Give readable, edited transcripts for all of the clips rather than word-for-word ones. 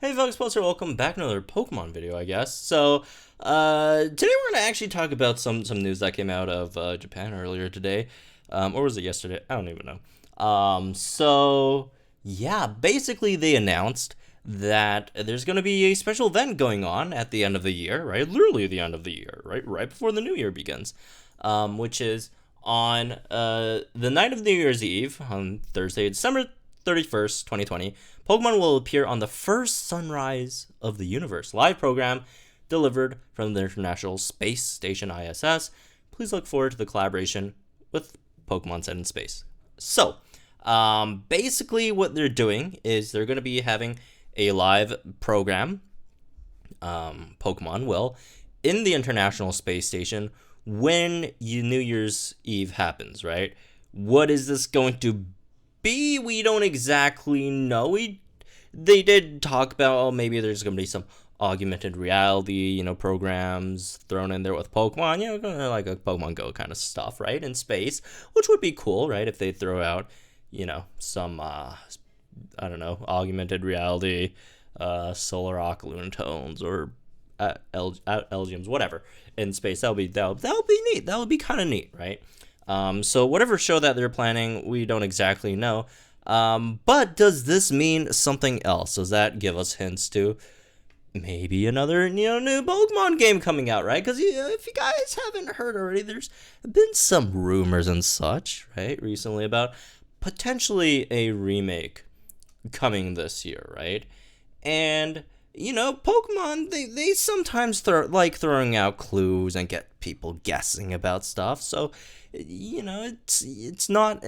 Hey folks, Poster, welcome back to another Pokemon video, I guess. Today we're gonna actually talk about some news that came out of Japan earlier today, or was it yesterday? I don't even know. Yeah, basically they announced that there's gonna be a special event going on at the end of the year, right? Literally the end of the year, right before the new year begins, which is on the night of New Year's Eve on Thursday, December 31st, 2020. Pokemon will appear on the first Sunrise of the Universe live program delivered from the International Space Station ISS. Please look forward to the collaboration with Pokemon set in space. Basically what they're doing is they're going to be having a live program, Pokemon will, in the International Space Station when New Year's Eve happens, right? What is this going to be? We don't exactly know. They did talk about maybe there's going to be some augmented reality, programs thrown in there with Pokemon, like a Pokemon Go kind of stuff, right? In space, which would be cool, right? If they throw out, some, I don't know, augmented reality, solar Ocloon tones or Elgiums, whatever, in space. That'll be neat. That would be kind of neat, right? So whatever show that they're planning, we don't exactly know. But does this mean something else? Does that give us hints to maybe another, new Pokemon game coming out, right? Because if you guys haven't heard already, there's been some rumors and such, right, recently about potentially a remake coming this year, right? And Pokemon, they sometimes throwing out clues and get people guessing about stuff. So, it's not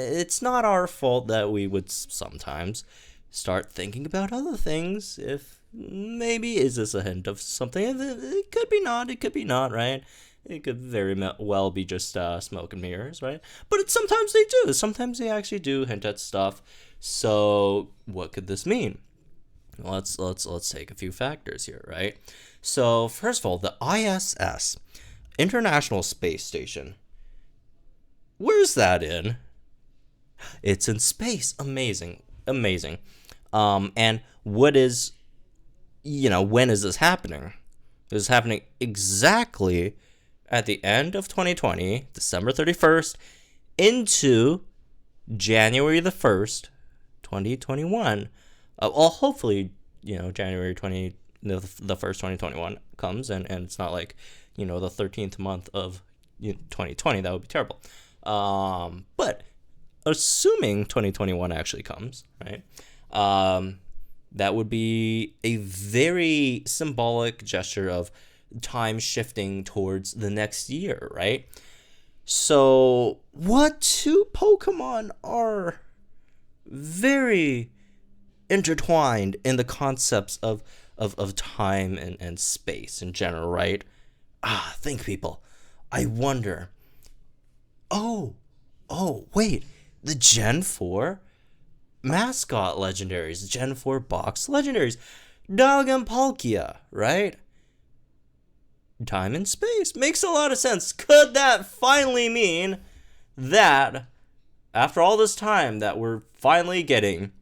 our fault that we would sometimes start thinking about other things. If maybe is this a hint of something? It could be not. It could be not, right? It could very well be just smoke and mirrors, right? But sometimes they do. Sometimes they actually do hint at stuff. So, what could this mean? Let's take a few factors here, right? So first of all, the ISS, International Space Station. Where's that in? It's in space. Amazing. And what is, when is this happening? This is happening exactly at the end of 2020, December 31st, into January the 1st, 2021. Well, hopefully, January 20, the 1st, 2021 comes, and it's not like, the 13th month of 2020. That would be terrible. But assuming 2021 actually comes, right, that would be a very symbolic gesture of time shifting towards the next year, right? So, what two Pokemon are very intertwined in the concepts of time and space in general, right? Think, people. I wonder. Oh, wait. The Gen 4 mascot legendaries, Gen 4 box legendaries, Dog and Palkia, right? Time and space. Makes a lot of sense. Could that finally mean that after all this time that we're finally getting,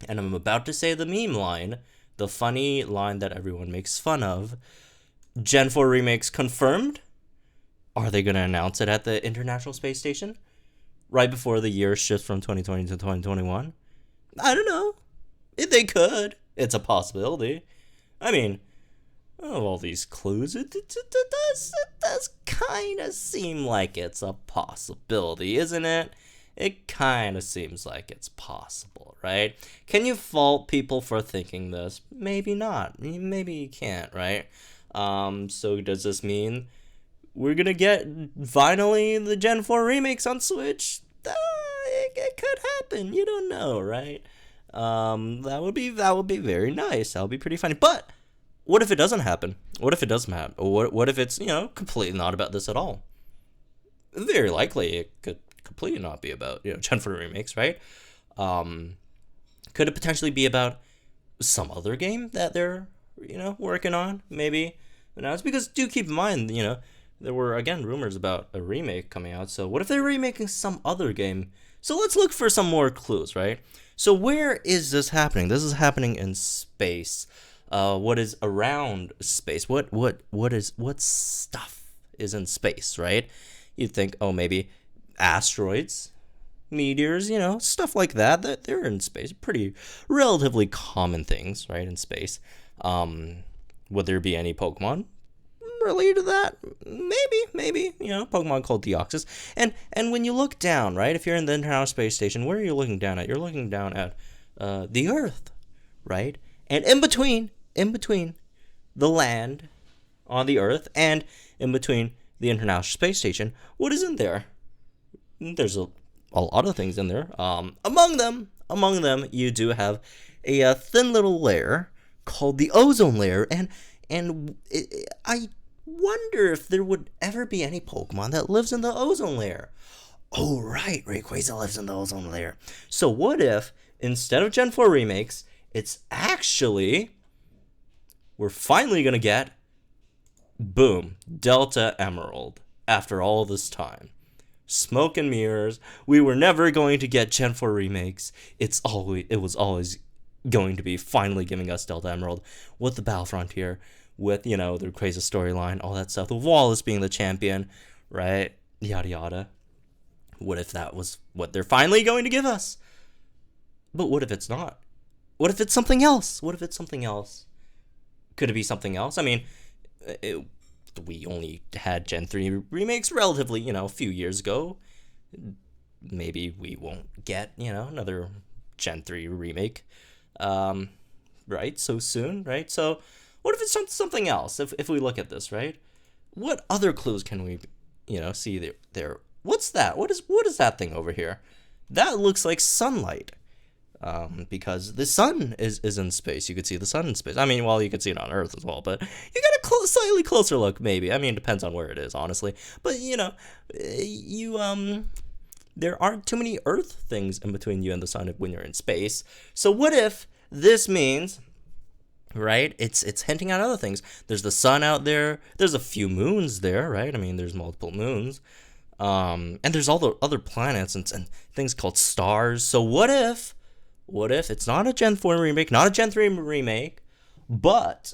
and I'm about to say the meme line, the funny line that everyone makes fun of, Gen 4 remakes confirmed? Are they going to announce it at the International Space Station? Right before the year shifts from 2020 to 2021? I don't know. If they could. It's a possibility. I mean, of all these clues, it does kind of seem like it's a possibility, isn't it? It kind of seems like it's possible, right? Can you fault people for thinking this? Maybe not. Maybe you can't, right? So does this mean we're going to get finally the Gen 4 remakes on Switch? It could happen. You don't know, right? That would be very nice. That would be pretty funny. But what if it doesn't happen? What if it doesn't happen? What if it's, completely not about this at all? Very likely it could completely not be about, Gen 4 remakes, right? Could it potentially be about some other game that they're, working on? Maybe. It's because do keep in mind, there were, again, rumors about a remake coming out. So what if they're remaking some other game? So let's look for some more clues, right? So where is this happening? This is happening in space. what is around space? What stuff is in space, right? You'd think, oh, maybe asteroids, meteors, stuff like that. That they're in space, pretty relatively common things, right, in space. Would there be any Pokemon related to that? Maybe, Pokemon called Deoxys. And when you look down, right, if you're in the International Space Station, where are you looking down at? You're looking down at the Earth, right? And in between the land on the Earth and in between the International Space Station, what is in there? There's a lot of things in there. Among them, you do have a thin little layer called the ozone layer, and I wonder if there would ever be any Pokemon that lives in the ozone layer. Oh, right, Rayquaza lives in the ozone layer. So what if, instead of Gen 4 remakes, it's actually, we're finally going to get, boom, Delta Emerald, after all this time. Smoke and mirrors. We were never going to get Gen 4 remakes. It was always going to be finally giving us Delta Emerald with the Battle Frontier, with, the Rayquaza storyline, all that stuff, with Wallace being the champion, right? Yada yada. What if that was what they're finally going to give us? But what if it's not? What if it's something else? Could it be something else? I mean, we only had Gen 3 remakes relatively, a few years ago. Maybe we won't get, another Gen 3 remake, right, so soon, right? So what if it's something else, if we look at this, right? What other clues can we, see there? What's that? What is that thing over here? That looks like sunlight. Because the sun is in space. You could see the sun in space. I mean, well, you could see it on Earth as well, but you get a slightly closer look, maybe. I mean, it depends on where it is, honestly. But, there aren't too many Earth things in between you and the sun when you're in space. So what if this means, right, it's hinting at other things. There's the sun out there. There's a few moons there, right? I mean, there's multiple moons. And there's all the other planets and things called stars. So what if it's not a Gen 4 remake, not a Gen 3 remake, but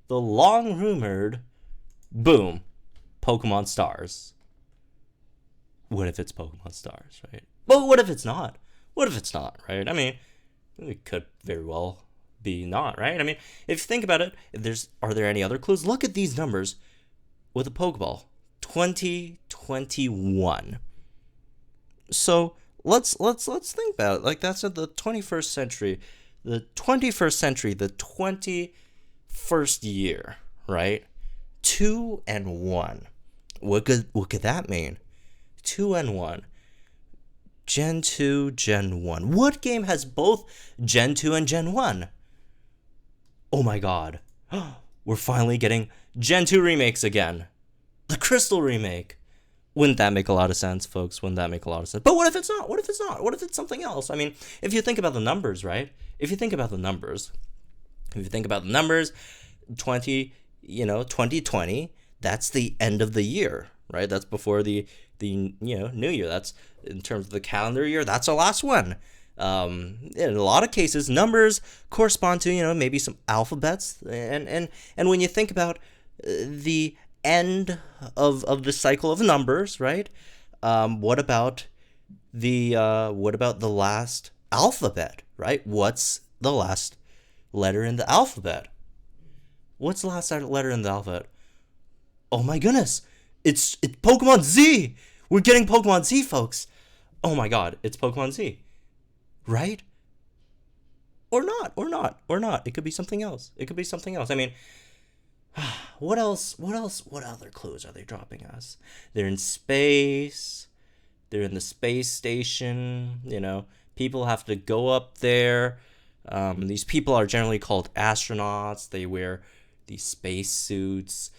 the long-rumored, boom, Pokemon Stars? What if it's Pokemon Stars, right? But what if it's not? Right? I mean, it could very well be not, right? I mean, if you think about it, are there any other clues? Look at these numbers with a Pokeball. 2021. So let's think about it. Like, that's at the 21st century. The 21st year, right? 2 and 1. What could that mean? 2 and 1. Gen 2, Gen 1. What game has both Gen 2 and Gen 1? Oh my god. We're finally getting Gen 2 remakes again. The Crystal remake. Wouldn't that make a lot of sense, folks? But what if it's not? What if it's something else? I mean, if you think about the numbers, right? 2020, that's the end of the year, right? That's before the new year. That's, in terms of the calendar year, that's our last one. In a lot of cases, numbers correspond to, maybe some alphabets. And when you think about the end of the cycle of numbers, right? What about the last alphabet, right? What's the last letter in the alphabet? What's the last letter in the alphabet? Oh my goodness. It's Pokemon Z. We're getting Pokemon Z, folks. Oh my god, it's Pokemon Z. Right? Or not. It could be something else. I mean, what else? What other clues are they dropping us? They're in space. They're in the space station. People have to go up there. These people are generally called astronauts. They wear these space suits.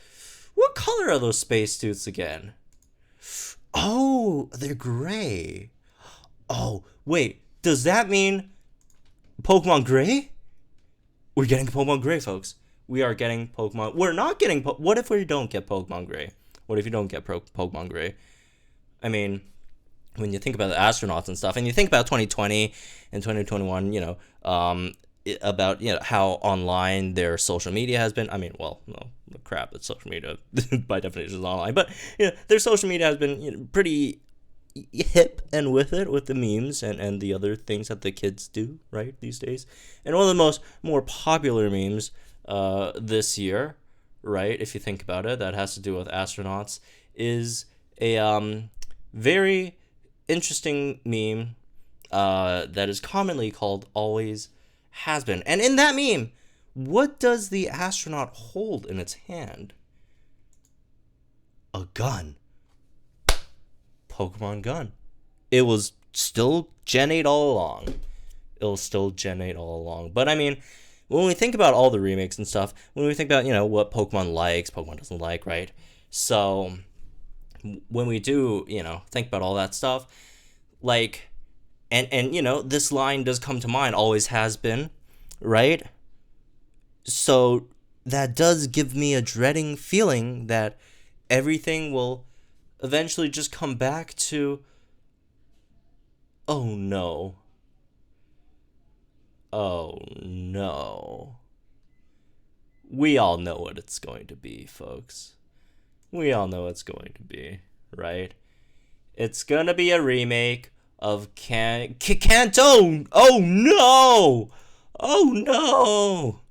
What color are those space suits again? Oh, they're gray. Oh, wait. Does that mean Pokemon Gray? We're getting Pokemon Gray, folks. We are getting Pokemon. We're not getting. What if we don't get Pokemon Gray? What if you don't get Pokemon Gray? I mean, when you think about the astronauts and stuff, and you think about 2020 and 2021, about how online their social media has been. I mean, well, no, the crap that social media by definition is online, but their social media has been pretty hip and with it, with the memes and the other things that the kids do right these days. And one of the more popular memes this year, right, if you think about it, that has to do with astronauts, is a very interesting meme that is commonly called always has been. And in that meme, what does the astronaut hold in its hand? A gun. Pokemon gun. It was still Gen 8 all along. It was still Gen 8 all along. But I mean, when we think about all the remakes and stuff, when we think about, what Pokemon likes, Pokemon doesn't like, right? So when we do, think about all that stuff, like, and this line does come to mind, always has been, right? So that does give me a dreading feeling that everything will eventually just come back to, oh no. Oh no. We all know what it's going to be, folks. We all know it's going to be, right? It's gonna be a remake of Kanto. Oh no! Oh no!